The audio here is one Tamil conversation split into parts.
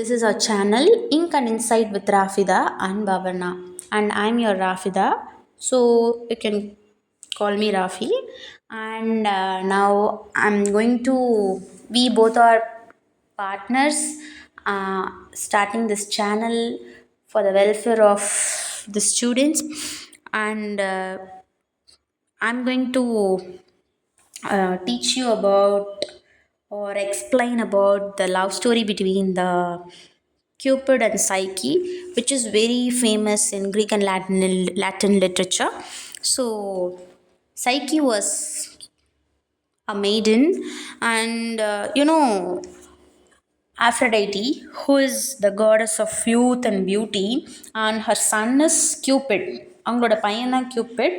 This is our channel Ink and Insight with Rafida and Bhavana, and I'm your Rafida, so you can call me Rafi. And now I'm going to we both are partners, starting this channel for the welfare of the students, and I'm going to teach you about or explain about the love story between the Cupid and Psyche, which is very famous in Greek and Latin literature. So, Psyche was a maiden, and Aphrodite, who is the goddess of youth and beauty, and her son is Cupid. அவங்களோட பையன் தான் Cupid,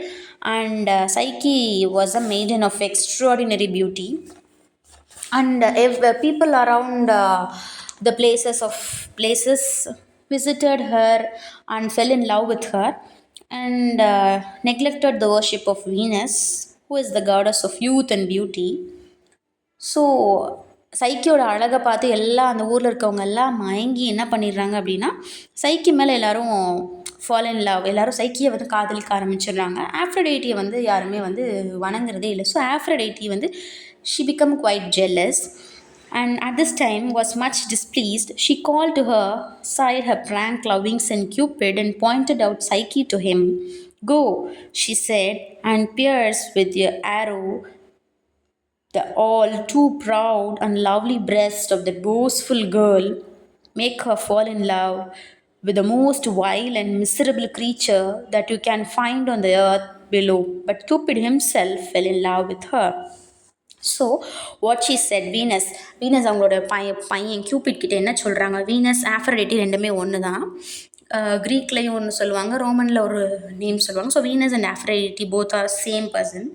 and Psyche was a maiden of extraordinary beauty, and if people around the places visited her and fell in love with her, and neglected the worship of Venus, who is the goddess of youth and beauty. So சைக்கியோட அழகை பார்த்து எல்லாம் அந்த ஊரில் இருக்கவங்க எல்லாம் மயங்கி என்ன பண்ணிடுறாங்க அப்படின்னா, சைக்கி மேலே எல்லாரும் ஃபால் இன் லவ், எல்லாரும் சைக்கியை வந்து காதலிக்க ஆரம்பிச்சிடுறாங்க. ஆஃப்ரோடைட்டியை வந்து யாருமே வந்து வணங்குறதே இல்லை. ஸோ ஆஃப்ரோடைட்டி வந்து she became quite jealous, and at this time was much displeased. She called to her side her prank loving son Cupid and pointed out Psyche to him. "Go," she said, "and pierce with your arrow the all too proud and lovely breast of the boastful girl. Make her fall in love with the most vile and miserable creature that you can find on the earth below." But Cupid himself fell in love with her. So what she said, Venus அவங்களோட பையன் கியூபிட் கிட்ட என்ன சொல்கிறாங்க, வீனஸ் ஆஃப்ரோடைட்டி ரெண்டுமே ஒன்று தான். க்ரீக்லேயும் ஒன்று சொல்லுவாங்க, ரோமனில் ஒரு நேம் சொல்லுவாங்க. So Venus and Aphrodite both are same person,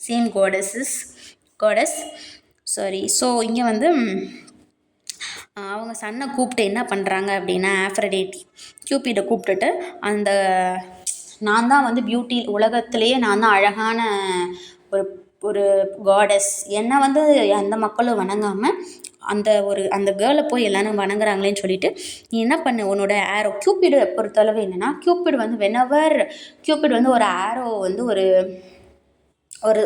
same goddess. Sorry. So இங்கே வந்து அவங்க சன்னை கூப்பிட்டு என்ன பண்ணுறாங்க அப்படின்னா, ஆஃப்ரோடைட்டி கியூபிட்டை கூப்பிட்டுட்டு, அந்த நான் தான் வந்து பியூட்டி உலகத்திலேயே நான் தான் அழகான ஒரு ஒரு காடஸ், என்னை வந்து எந்த மக்களும் வணங்காமல் அந்த கேர்ளை போய் எல்லாரும் வணங்குறாங்களேன்னு சொல்லிட்டு, நீ என்ன பண்ணு, உன்னோட ஆரோ, கியூபிடு பொறுத்தளவு என்னென்னா, கியூபிட் வந்து கியூபிட் வந்து ஒரு ஆரோ வந்து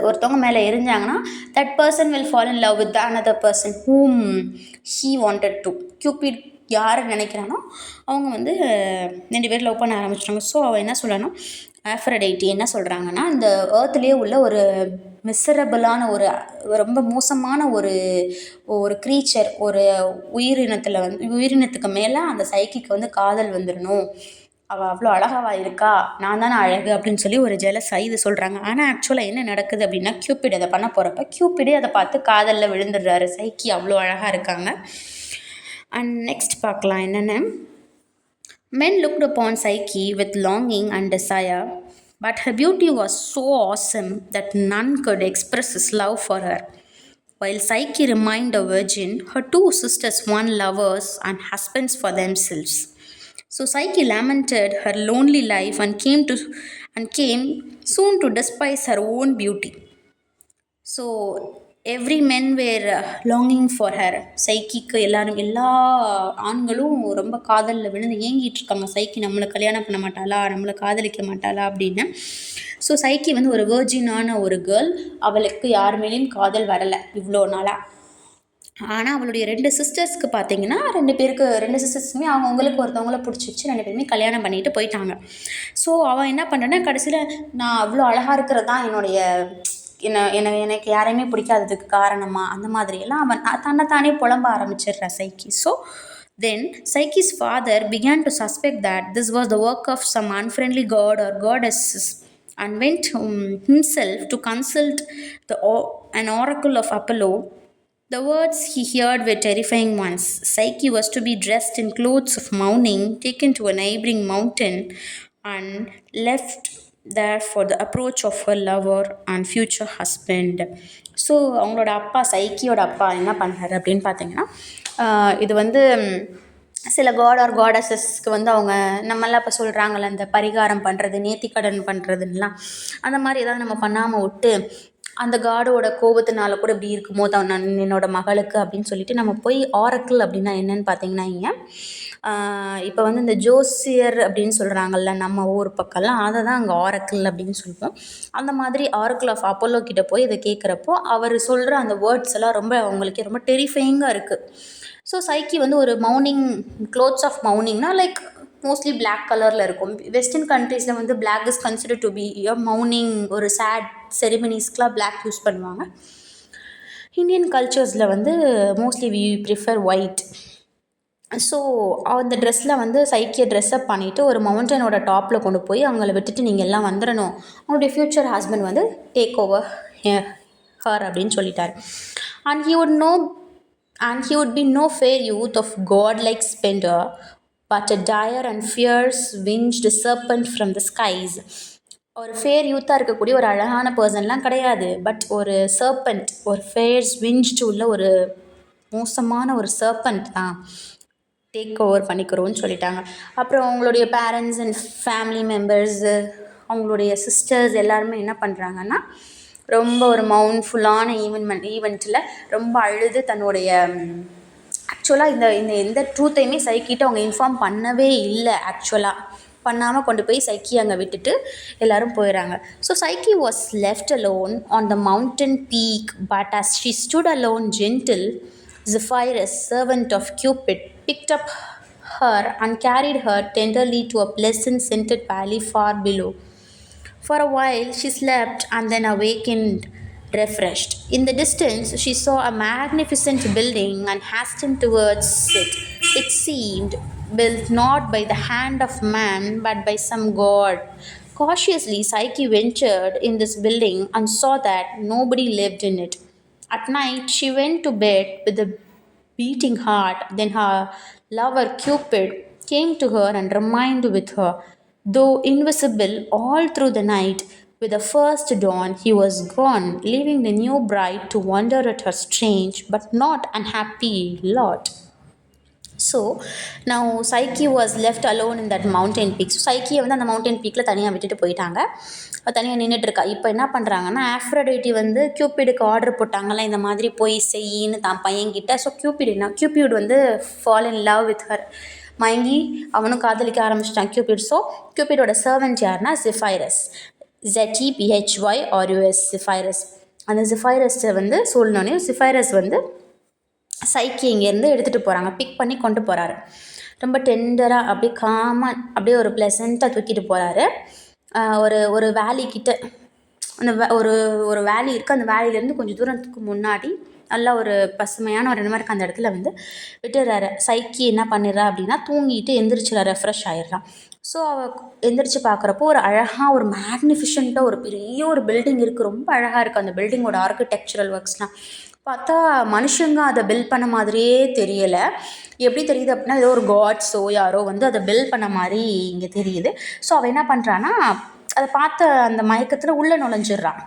ஒருத்தவங்க மேலே எரிஞ்சாங்கன்னா, that person will fall in love with another person whom he wanted to. Cupid யாரை நினைக்கிறானோ அவங்க வந்து 2 பேர் லவ் பண்ண ஆரம்பிச்சிட்டாங்க. ஸோ அவள் என்ன சொல்லணும், ஆஃப்ரோடைட்டி என்ன சொல்கிறாங்கன்னா, இந்த ஏர்த்லேயே உள்ள ஒரு மிசரபிளான ரொம்ப மோசமான ஒரு க்ரீச்சர், ஒரு உயிரினத்துக்கு மேலே அந்த சைக்கிக்கு வந்து காதல் வந்துடணும், அவள் அவ்வளோ அழகாவா இருக்கா, நான் தானே அழகு அப்படின்னு சொல்லி ஒரு ஜெலஸாக இது சொல்கிறாங்க. ஆனால் ஆக்சுவலாக என்ன நடக்குது அப்படின்னா, கியூபிட் அதை பண்ண போகிறப்ப கியூபிடே அதை பார்த்து காதலில் விழுந்துடுறாரு, சைக்கி அவ்வளோ அழகாக இருக்காங்க. அண்ட் நெக்ஸ்ட் பார்க்கலாம் என்னென்ன. Men looked upon Psyche with longing and desire, but her beauty was so awesome that none could express his love for her. While Psyche remained a virgin, her 2 sisters won lovers and husbands for themselves. So Psyche lamented her lonely life and came soon to despise her own beauty. So every men were longing for her. சைக்கிக்கு எல்லா ஆண்களும் ரொம்ப காதலில் விழுந்து ஏங்கிட்டு இருக்காங்க, சைக்கி நம்மளை கல்யாணம் பண்ண மாட்டாளா, நம்மளை காதலிக்க மாட்டாளா அப்படின்னு. ஸோ சைக்கி வந்து ஒரு வேர்ஜினான ஒரு கேர்ள், அவளுக்கு யார் மேலேயும் காதல் வரலை இவ்வளோ நாளாக. ஆனால் அவளுடைய 2 சிஸ்டர்ஸ்க்கு பார்த்தீங்கன்னா, 2 சிஸ்டர்ஸுமே அவங்களுக்கு ஒருத்தவங்கள பிடிச்சிச்சு, 2 பேருமே கல்யாணம் பண்ணிட்டு போயிட்டாங்க. ஸோ அவன் என்ன பண்ணுறேன்னா, கடைசியில் நான் அவ்வளோ அழகாக இருக்கிறது தான் எனக்கு யாரையுமே பிடிக்காததுக்கு காரணமா, அந்த மாதிரியெல்லாம் அவன் தன்னைத்தானே புலம்ப ஆரம்பிச்சிடுறா Psyche. So then Psyche's father began to suspect that this was the work of some unfriendly god or goddesses, and went himself to consult an oracle of Apollo. The words he heard were terrifying ones. Psyche was to be dressed in clothes of mourning, taken to a neighboring mountain, and left there for the approach of her lover and future husband. So அவங்களோட அப்பா, சைக்கியோட அப்பா என்ன பண்ணுறாரு அப்படின்னு பார்த்தீங்கன்னா, இது வந்து சில காட் ஆர் காடஸஸ்க்கு வந்து அவங்க நம்மளாம் இப்போ சொல்கிறாங்கல்ல, இந்த பரிகாரம் பண்ணுறது, நேர்த்திக்கடன் பண்ணுறதுலாம், அந்த மாதிரி ஏதாவது நம்ம பண்ணாமல் விட்டு அந்த காடோட கோபத்தினால கூட இப்படி இருக்குமோ நான் என்னோட மகளுக்கு அப்படின்னு சொல்லிட்டு நம்ம போய் ஆரக்கிள் அப்படின்னா என்னன்னு பார்த்தீங்கன்னா இங்கே இப்போ வந்து இந்த ஜோசியர் அப்படின்னு சொல்கிறாங்கல்ல நம்ம ஊர் பக்கம்லாம் அதை தான் அங்கே ஆரக்கிள் அப்படின்னு சொல்லுவோம். அந்த மாதிரி ஆரக்கிள் ஆஃப் அப்போலோ கிட்ட போய் இதை கேட்குறப்போ அவர் சொல்கிற அந்த வேர்ட்ஸ் எல்லாம் ரொம்ப அவங்களுக்கே ரொம்ப டெரிஃபைங்காக இருக்குது. ஸோ சைக்கி வந்து ஒரு மவுனிங் க்ளோத்ஸ் ஆஃப் மவுனிங்னா லைக் மோஸ்ட்லி பிளாக் கலரில் இருக்கும். வெஸ்டர்ன் கண்ட்ரீஸில் வந்து black is consider to be மவுனிங், ஒரு சேட் செரிமனிஸ்க்கெலாம் பிளாக் யூஸ் பண்ணுவாங்க. இந்தியன் கல்ச்சர்ஸில் வந்து mostly we prefer white. So அந்த ட்ரெஸ்ஸில் வந்து சைக்கியை ட்ரெஸ்அப் பண்ணிவிட்டு ஒரு மவுண்டனோட டாப்பில் கொண்டு போய் அவங்கள விட்டுட்டு நீங்கள் எல்லாம் வந்துடணும், அவங்களுடைய ஃப்யூச்சர் ஹஸ்பண்ட் வந்து டேக் ஓவர் ஹர் அப்படின்னு சொல்லிட்டார். And he would be no fair youth of godlike splendor, but a dire and fierce winged serpent from the skies. ஒரு ஃபேர் யூத்தாக இருக்கக்கூடிய ஒரு அழகான பர்சன்லாம் கிடையாது, பட் ஒரு சர்பண்ட், ஒரு ஃபேர்ஸ் விஞ்ச்டு உள்ள ஒரு மோசமான ஒரு சர்பண்ட் தான் டேக் ஓவர் பண்ணிக்கிறோன்னு சொல்லிட்டாங்க. அப்புறம் அவங்களுடைய பேரண்ட்ஸ் அண்ட் ஃபேமிலி மெம்பர்ஸு, அவங்களுடைய சிஸ்டர்ஸ் எல்லாருமே என்ன பண்ணுறாங்கன்னா ரொம்ப ஒரு மவுண்ட்ஃபுல்லான ஈவெண்ட்டில் ரொம்ப அழுது தன்னுடைய ஆக்சுவலாக இந்த எந்த ட்ரூத்தையுமே சைக்கிட்ட அவங்க இன்ஃபார்ம் பண்ணவே இல்லை. ஆக்சுவலாக பண்ணாமல் கொண்டு போய் சைக்கி அங்கே விட்டுட்டு எல்லோரும் போயிடறாங்க. So Psyche was left alone on the mountain peak, but as she stood alone, gentle Zephyrus, servant of Cupid, picked up her and carried her tenderly to a pleasant scented valley far below. For a while she slept and then awakened refreshed. In the distance she saw a magnificent building and hastened towards it. It seemed built not by the hand of man but by some god. Cautiously Psyche ventured in this building and saw that nobody lived in it. At night she went to bed with a beating heart. Then her lover Cupid came to her and remained with her. Though invisible all through the night, with the first dawn he was gone, leaving the new bride to wonder at her strange but not unhappy lot. So now Psyche was left alone in that mountain peak. So சைக்கியை வந்து அந்த மவுண்டன் பீக்கில் தனியாக விட்டுட்டு போயிட்டாங்க. தனியாக நின்றுட்டுருக்கா. இப்போ என்ன பண்ணுறாங்கன்னா ஆஃப்ரோடைட்டி வந்து கியூபிடுக்கு ஆர்டர் போட்டாங்கள்ல, இந்த மாதிரி போய் செய்யின்னு தான் பையன்கிட்ட. ஸோ கியூபிட் வந்து fall in love with her, மயங்கி அவனும் காதலிக்க ஆரம்பிச்சிட்டான் கியூபிட். ஸோ கியூபிடோட சர்வெண்ட் யாருன்னா ஜெஃபைரஸ், ZEPHYRUS, ஜெஃபைரஸ். அந்த ஜெஃபைரஸை வந்து சொல்லணுன்னே ஜெஃபைரஸ் வந்து சைக்கி இங்கேருந்து எடுத்துகிட்டு போகிறாங்க, பிக் பண்ணி கொண்டு போகிறாரு. ரொம்ப டெண்டராக அப்படியே காமாக அப்படியே ஒரு ப்ளசண்ட்டாக தூக்கிட்டு போகிறாரு. ஒரு வேலிக்கிட்ட அந்த ஒரு வேலி இருக்குது. அந்த வேலியிலேருந்து கொஞ்சம் தூரத்துக்கு முன்னாடி நல்லா ஒரு பசுமையான ஒரு இடமா இருக்குது. அந்த இடத்துல வந்து விட்டுறாரு. சைக்கி என்ன பண்ணிடுறா அப்படின்னா தூங்கிட்டு எந்திரிச்சிடா, ரெஃப்ரெஷ் ஆகிடுறான். ஸோ அவள் எந்திரிச்சு பார்க்குறப்போ ஒரு அழகாக ஒரு மேக்னிஃபிஷண்ட்டாக ஒரு பெரிய ஒரு பில்டிங் இருக்குது. ரொம்ப அழகாக இருக்குது அந்த பில்டிங்கோட ஆர்கிடெக்சரல் ஒர்க்ஸ்லாம். பார்த்தா மனுஷங்க அதை பில்ட் பண்ண மாதிரியே தெரியலை. எப்படி தெரியுது அப்படின்னா ஏதோ ஒரு காட்ஸோ யாரோ வந்து அதை பில்ட் பண்ண மாதிரி இங்கே தெரியுது. ஸோ அவள் என்ன பண்ணுறான்னா அதை பார்த்த அந்த மயக்கத்தில் உள்ளே நுழைஞ்சிட்றான்.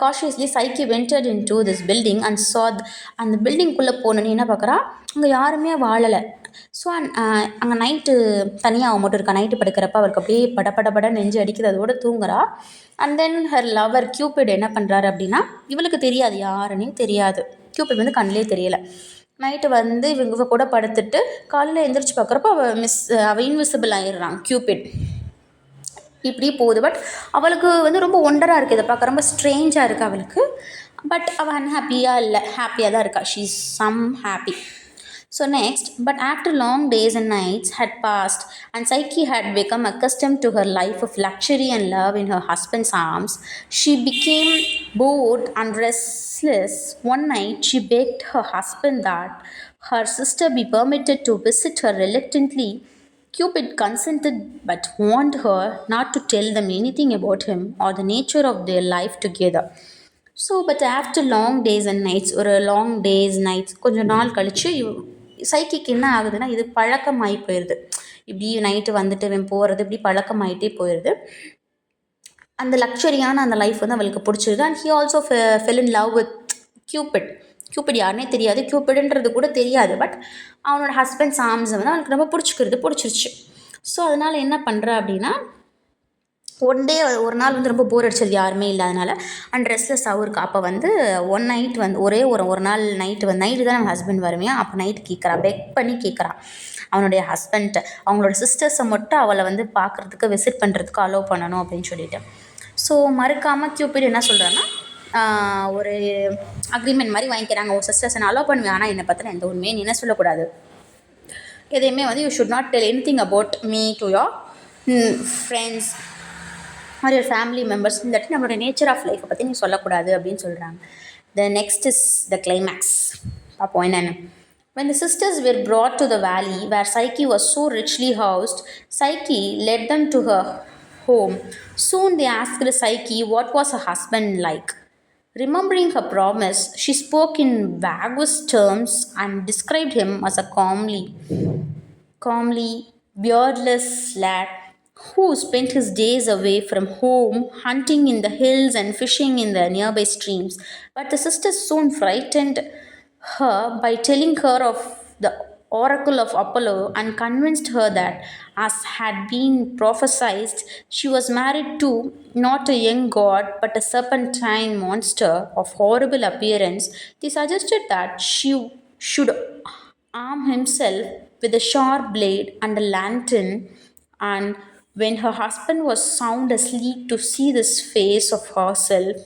cautiously Psyche ventured into this building and saw அந்த பில்டிங்குள்ளே போனோன்னு என்ன பார்க்குறா, அங்கே யாருமே வாழலை. ஸோ அங்கே நைட்டு தனியாக அவன் மட்டும் இருக்கா. நைட்டு படுக்கிறப்ப அவருக்கு அப்படியே படப்பட நெஞ்சு அடிக்குது, அதோடு தூங்குறா. And then her lover Cupid என்ன பண்ணுறாரு அப்படின்னா, இவளுக்கு தெரியாது, யாருன்னே தெரியாது, Cupid வந்து கண்ணிலே தெரியலை. நைட்டு வந்து இவங்க கூட படுத்துட்டு காலையில் எந்திரிச்சு பார்க்குறப்போ அவள் இன்விசிபிள் ஆகிடுறான் Cupid. இப்படி போகுது. பட் அவளுக்கு வந்து ரொம்ப ஒண்டராக இருக்குது, இதை பார்க்க ரொம்ப ஸ்ட்ரேஞ்சாக இருக்குது அவளுக்கு. பட் அவள் அன்ஹாப்பியாக இல்லை, ஹாப்பியாக தான் இருக்கா. She is some happy. So next, but after long days and nights had passed and Psyche had become accustomed to her life of luxury and love in her husband's arms, she became bored and restless. One night she begged her husband that her sister be permitted to visit her reluctantly. Cupid consented but warned her not to tell them anything about him or the nature of their life together. So but after long days and nights, ஒரு லாங் டேஸ் நைட்ஸ் கொஞ்சம் நாள் கழித்து சைக்கிக்கு என்ன ஆகுதுன்னா இது பழக்கமாகி போயிடுது. இப்படி நைட்டு வந்துட்டு போகிறது இப்படி பழக்கமாகிட்டே போயிடுது. அந்த லக்ஸரியான அந்த லைஃப் வந்து அவளுக்கு பிடிச்சிருது. And he also fell in love with Cupid யாருனே தெரியாது, கியூபிடுன்றது கூட தெரியாது. பட் அவனோட ஹஸ்பண்ட்ஸ் ஆர்ம்ஸை வந்து அவனுக்கு ரொம்ப பிடிச்சிருச்சு. ஸோ அதனால் என்ன பண்ணுறா அப்படின்னா ஒன் டே ஒரு நாள் வந்து ரொம்ப போர் அடிச்சது யாருமே இல்லாதனால அண்ட் ரெஸ்ட்லெஸ்ஸாகவும் இருக்கா. அப்போ வந்து ஒன் நைட் வந்து ஒரே ஒரு நாள் நைட்டு தான் நம்ம ஹஸ்பண்ட் வருவேன். அப்போ நைட் கேட்குறா, பெக் பண்ணி கேட்குறா அவனுடைய ஹஸ்பண்ட்டை, அவங்களோட சிஸ்டர்ஸை மட்டும் அவளை வந்து பார்க்குறதுக்கு விசிட் பண்ணுறதுக்கு அலோவ் பண்ணணும் அப்படின்னு சொல்லிட்டு. ஸோ மறுக்காமல் கியூபிட் என்ன சொல்கிறான்னா, ஒரு அக்ரிமெண்ட் மாதிரி வாங்கிக்கிறாங்க. உன் சிஸ்டர்ஸை நான் அலோவ் பண்ணுவேன், ஆனால் என்னை பற்றின எந்த உண்மையை நீ என்ன சொல்லக்கூடாது, எதையுமே வந்து you should not tell anything about me to your friends or your family members, இல்லாட்டி நம்மளோட நேச்சர் ஆஃப் லைஃப்பை பற்றி நீ சொல்லக்கூடாது அப்படின்னு சொல்கிறாங்க. The next is the climax. பார்ப்போம் என்னென்னு. When the sisters were brought to the valley where Psyche was so richly housed, Psyche led them to her home. Soon they asked Psyche what was her husband like. Remembering her promise, she spoke in vaguest terms and described him as a calmly beardless lad who spent his days away from home, hunting in the hills and fishing in the nearby streams. But the sisters soon frightened her by telling her of the oracle of Apollo and convinced her that, as had been prophesied, she was married to not a young god but a serpentine monster of horrible appearance. They suggested that she should arm himself with a sharp blade and a lantern, and when her husband was sound asleep, to see this face of herself.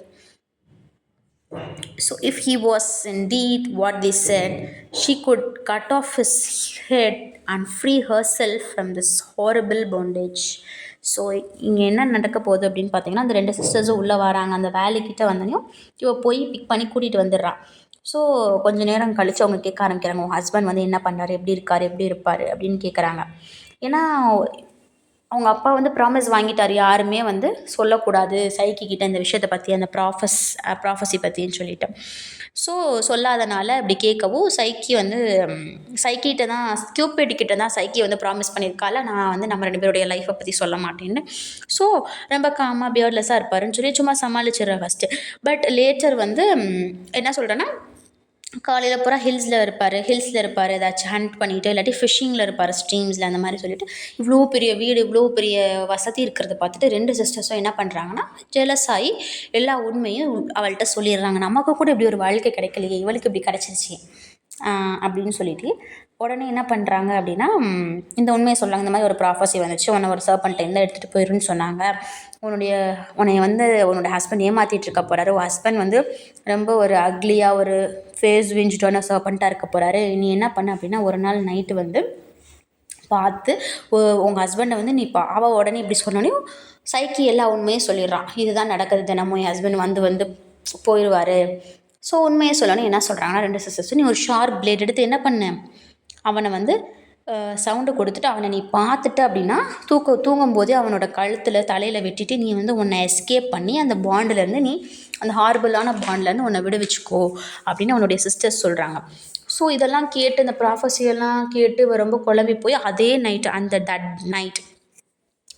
So, if he was indeed what they said, she could cut off his head and free herself from this horrible bondage. So இங்கே என்ன நடக்க போகுது அப்படின்னு பார்த்தீங்கன்னா, அந்த 2 சிஸ்டர்ஸும் உள்ளே வராங்க. அந்த வேலைக்கிட்ட வந்தோடனையும் இவ போய் பிக் பண்ணி கூட்டிகிட்டு வந்துடுறான். ஸோ கொஞ்சம் நேரம் கழித்து அவங்க கேட்க ஆரம்பிக்கிறாங்க, உங்கள் ஹஸ்பண்ட் வந்து என்ன பண்ணுறாரு, எப்படி இருக்கார், எப்படி இருப்பார் அப்படின்னு கேட்குறாங்க. ஏன்னா அவங்க அப்பா வந்து ப்ராமிஸ் வாங்கிட்டார், யாருமே வந்து சொல்லக்கூடாது சைக்கி கிட்ட இந்த விஷயத்தை பற்றி, அந்த ப்ராஃபஸி பற்றின்னு சொல்லிட்டு. ஸோ சொல்லாதனால இப்படி கேட்கவும் சைக்கி வந்து சைக்கிட்ட தான், கியூபிட் கிட்ட தான் சைக்கி வந்து ப்ராமிஸ் பண்ணியிருக்கால, நான் வந்து நம்ம 2 பேருடைய லைஃப்பை பற்றி சொல்ல மாட்டேன்னு. ஸோ ரொம்ப காமாக பியர்ட்லெஸ்ஸாக இருப்பாருன்னு சொல்லி சும்மா சமாளிச்சிடுறேன் ஃபஸ்ட்டு. பட் லேட்டர் வந்து என்ன சொல்கிறேன்னா, காலையில் பூரா ஹில்ஸில் இருப்பார், ஏதாச்சும் ஹண்ட் பண்ணிவிட்டு, இல்லாட்டி ஃபிஷ்ஷிங்கில் இருப்பார் ஸ்ட்ரீம்ஸில், அந்த மாதிரி சொல்லிட்டு இவ்வளோ பெரிய வீடு, இவ்வளோ பெரிய வசதி இருக்கிறத பார்த்துட்டு 2 சிஸ்டர்ஸும் என்ன பண்ணுறாங்கன்னா, ஜெலஸ் ஆகி எல்லா உண்மையும் அவள்கிட்ட சொல்லிடுறாங்க. நமக்கு கூட இப்படி ஒரு வாழ்க்கை கிடைக்கலையே, இவளுக்கு இப்படி கிடச்சிருச்சு அப்படின்னு சொல்லிட்டு உடனே என்ன பண்ணுறாங்க அப்படின்னா, இந்த உண்மையை சொல்கிறாங்க. இந்த மாதிரி ஒரு ப்ராஃபஸி வந்துச்சு, உன்னை ஒரு சர்பன்ட்டைன் எடுத்துகிட்டு போயிருன்னு சொன்னாங்க, உன்னை வந்து உன்னோட ஹஸ்பண்ட் ஏமாற்றிட்டு இருக்க போகிறாரு, உன் ஹஸ்பண்ட் வந்து ரொம்ப ஒரு அக்லியாக ஒரு ஃபேஸ் விஞ்சிட்டோன்னு சர்பண்ட்டாக இருக்க போகிறாரு, நீ என்ன பண்ண அப்படின்னா, ஒரு நாள் நைட்டு வந்து பார்த்து உங்கள் ஹஸ்பண்டை வந்து நீ அவள் உடனே இப்படி சொன்னோன்னே சைக்கி எல்லா உண்மையும் சொல்லிடுறான். இதுதான் நடக்குது, தினமும் என் ஹஸ்பண்ட் வந்து போயிடுவார். ஸோ உண்மையை சொல்லணும். என்ன சொல்கிறாங்கன்னா, 2 சிஸ்டர்ஸும் நீ ஒரு ஷார்ப் பிளேட் எடுத்து என்ன பண்ண, அவனை வந்து சவுண்டு கொடுத்துட்டு அவனை நீ பார்த்துட்ட அப்படின்னா தூங்கும்போதே அவனோட கழுத்தில் தலையில் வெட்டிட்டு நீ வந்து உன்னை எஸ்கேப் பண்ணி அந்த பாண்டிலேருந்து நீ அந்த ஹார்பிளான பாண்ட்லேருந்து உன்னை விடுவிச்சுக்கோ அப்படின்னு அவனுடைய சிஸ்டர்ஸ் சொல்கிறாங்க. ஸோ இதெல்லாம் கேட்டு, இந்த ப்ராஃபஸியெல்லாம் கேட்டு ரொம்ப குழம்பி போய் அதே night that night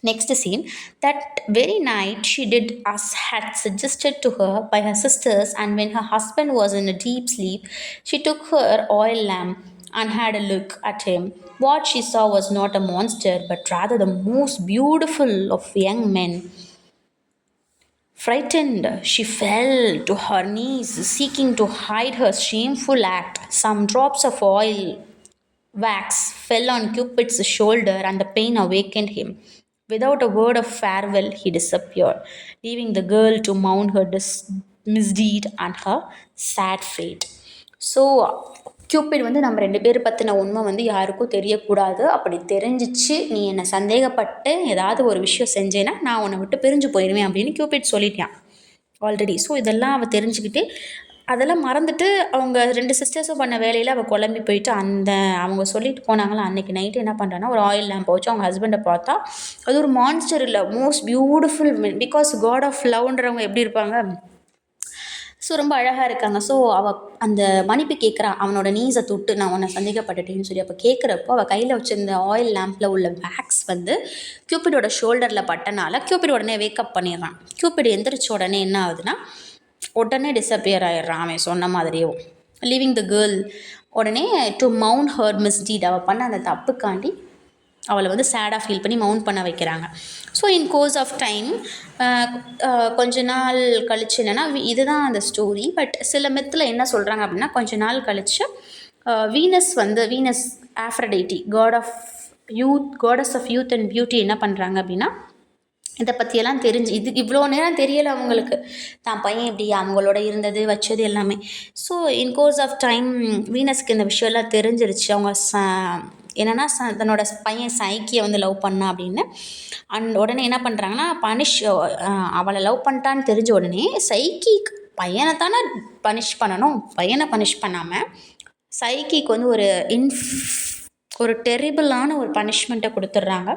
next scene, that very night she did as had suggested to her by her sisters, and when her husband was in a deep sleep, she took her oil lamp and had a look at him. What she saw was not a monster, but rather the most beautiful of young men. Frightened, she fell to her knees, seeking to hide her shameful act. Some drops of oil wax fell on Cupid's shoulder, and the pain awakened him. Without a word of farewell, he disappeared, leaving the girl to mourn her misdeed and her sad fate. So cubit வந்து நம்ம 2 பேர் பற்றின உண்மை வந்து யாருக்கும் தெரியக்கூடாது, அப்படி தெரிஞ்சிச்சு நீ என்னை சந்தேகப்பட்டு ஏதாவது ஒரு விஷயம் செஞ்சேன்னா நான் உன்னை விட்டு பிரிஞ்சு போயிடுவேன் அப்படின்னு கியூபிட் சொல்லிட்டான் ஆல்ரெடி. ஸோ இதெல்லாம் அவள் தெரிஞ்சுக்கிட்டு அதெல்லாம் மறந்துட்டு அவங்க 2 சிஸ்டர்ஸும் பண்ண வேலையில் அவள் குழம்பி போயிட்டு அவங்க சொல்லிட்டு போனாங்களா அன்றைக்கி நைட்டு என்ன பண்ணுறான்னா, ஒரு ஆயில் லேம்ப் வச்சு அவங்க ஹஸ்பண்டை பார்த்தா அது ஒரு மான்ஸ்டர் இல்லை, most beautiful because god of லவ்ன்றவங்க எப்படி இருப்பாங்க, ஸோ ரொம்ப அழகாக இருக்காங்க. ஸோ அவள் அந்த மன்னிப்பு கேட்குறான் அவனோட நீஸை தொட்டு, நான் உன்னை சந்தேகப்பட்டுட்டேன்னு சொல்லி. அப்போ கேட்குறப்போ அவள் கையில் வச்சுருந்த ஆயில் லேம்பில் உள்ள வேக்ஸ் வந்து கியூபிடோட ஷோல்டரில் பட்டனால கியூபிட் உடனே வேக்கப் பண்ணிடுறான். கியூபிட் எந்திரிச்ச உடனே என்ன ஆகுதுன்னா, உடனே டிஸப்பியர் ஆகிடுறான் அவன் சொன்ன மாதிரியே. லீவிங் த கேர்ள் உடனே டு மவுண்ட் ஹர் மிஸ்டீட், அவள் பண்ண அந்த தப்புக்காண்டி அவளை வந்து சேடாக ஃபீல் பண்ணி மவுண்ட் பண்ண வைக்கிறாங்க. So in course of time கொஞ்ச நாள் கழிச்சு என்னென்னா இதுதான் அந்த ஸ்டோரி. பட் சில மெத்தில் என்ன சொல்கிறாங்க அப்படின்னா, கொஞ்ச நாள் கழிச்சு Venus Aphrodite goddess of youth and beauty என்ன பண்ணுறாங்க அப்படின்னா, இதை பற்றியெல்லாம் தெரிஞ்சு இவ்வளோ நேரம் தெரியலை அவங்களுக்கு, தான் பையன் இப்படி அவங்களோட இருந்தது வச்சது எல்லாமே. So in course of time வீனஸ்க்கு இந்த விஷயம்லாம் தெரிஞ்சிருச்சு. அவங்க என்னென்னா தன்னோட பையன் சைக்கியை வந்து லவ் பண்ணா அப்படின்னு. அண்ட் உடனே என்ன பண்ணுறாங்கன்னா அவளை லவ் பண்ணிட்டான்னு தெரிஞ்ச உடனே சைக்கி பையனை தானே பனிஷ் பண்ணணும், பையனை பனிஷ் பண்ணாமல் சைக்கிக்கு வந்து ஒரு டெரிபிளான ஒரு பனிஷ்மெண்ட்டை கொடுத்துட்றாங்க.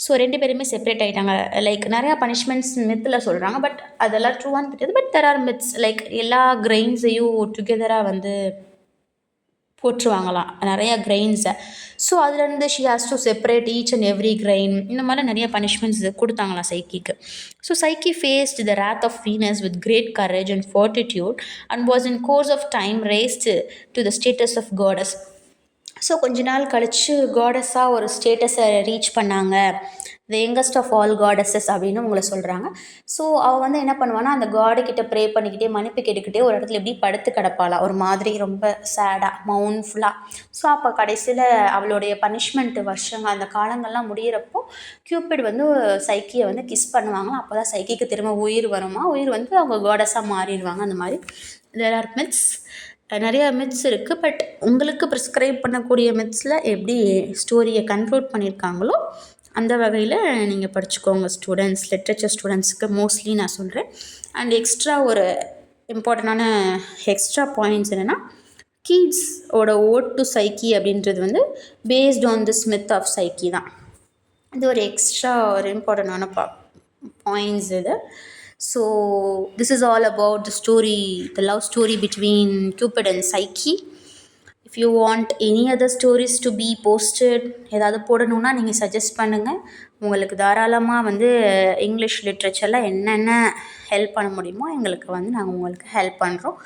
ஸோ 2 பேருமே செப்பரேட் ஆகிட்டாங்க. லைக் நிறையா பனிஷ்மெண்ட்ஸ் மித்தில் சொல்கிறாங்க, பட் அதெல்லாம் ட்ரூவான்னு தெரியாது. But there are myths, like எல்லா கிரெயின்ஸையும் டுகெதராக வந்து போட்டுருவாங்களாம், நிறையா கிரெயின்ஸை. ஸோ அதுலேருந்து she has to separate each and every grain. இந்த மாதிரி நிறைய பனிஷ்மெண்ட்ஸ் கொடுத்தாங்களாம் சைக்கிக்கு. So Psyche faced the wrath of Venus with great courage and fortitude and was in course of time raised to the status of goddess. So கொஞ்ச நாள் கழித்து காடஸாக ஒரு ஸ்டேட்டஸை ரீச் பண்ணாங்க, the youngest of all goddesses அப்படின்னு உங்களை சொல்கிறாங்க. ஸோ அவள் வந்து என்ன பண்ணுவான்னா, அந்த காடுக்கிட்ட ப்ரே பண்ணிக்கிட்டே மன்னிப்பு கேட்டுக்கிட்டே ஒரு இடத்துல எப்படி படுத்து கிடப்பாளா, ஒரு மாதிரி ரொம்ப சேடாக மவுண்ட்ஃபுல்லாக. ஸோ அப்போ கடைசியில் அவளுடைய பனிஷ்மெண்ட் வருஷங்கள் அந்த காலங்கள்லாம் முடிகிறப்போ கியூபிட் வந்து சைக்கியை வந்து கிஸ் பண்ணுவாங்களாம். அப்போ தான் சைக்கிக்கு திரும்ப உயிர் வருமா, உயிர் வந்து அவங்க காடஸாக மாறிடுவாங்க. அந்த மாதிரி தேர் ஆர் மித்ஸ், நிறையா மித்ஸ் இருக்குது. பட் உங்களுக்கு ப்ரிஸ்கிரைப் பண்ணக்கூடிய மித்ஸில் எப்படி ஸ்டோரியை கன்க்ளூட் பண்ணியிருக்காங்களோ அந்த வகையில் நீங்கள் படிச்சுக்கோங்க ஸ்டூடெண்ட்ஸ், லிட்ரேச்சர் ஸ்டூடெண்ட்ஸுக்கு மோஸ்ட்லி நான் சொல்கிறேன். அண்ட் எக்ஸ்ட்ரா ஒரு இம்பார்ட்டண்டான எக்ஸ்ட்ரா பாயிண்ட்ஸ் என்னென்னா, கீட்ஸோட ஓட் டு சைக்கி அப்படின்றது வந்து based on this myth of Psyche தான். இது ஒரு எக்ஸ்ட்ரா ஒரு இம்பார்ட்டண்டான பாயிண்ட்ஸ் இது. So this is all about the story, the love story between Cupid and Psyche. If you want any other stories to be posted, ஏதாவது போடணுன்னா நீங்கள் சஜஸ்ட் பண்ணுங்கள். உங்களுக்கு தாராளமாக வந்து இங்கிலீஷ் லிட்ரேச்சரில் என்னென்ன ஹெல்ப் பண்ண முடியுமோ எங்களுக்கு வந்து நாங்கள் உங்களுக்கு ஹெல்ப் பண்ணுறோம்.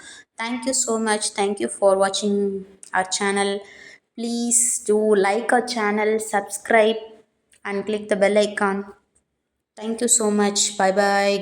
Thank you so much. Thank you for வாட்சிங் our channel. Please do like our channel, subscribe and click the bell icon. Thank you so much. Bye bye.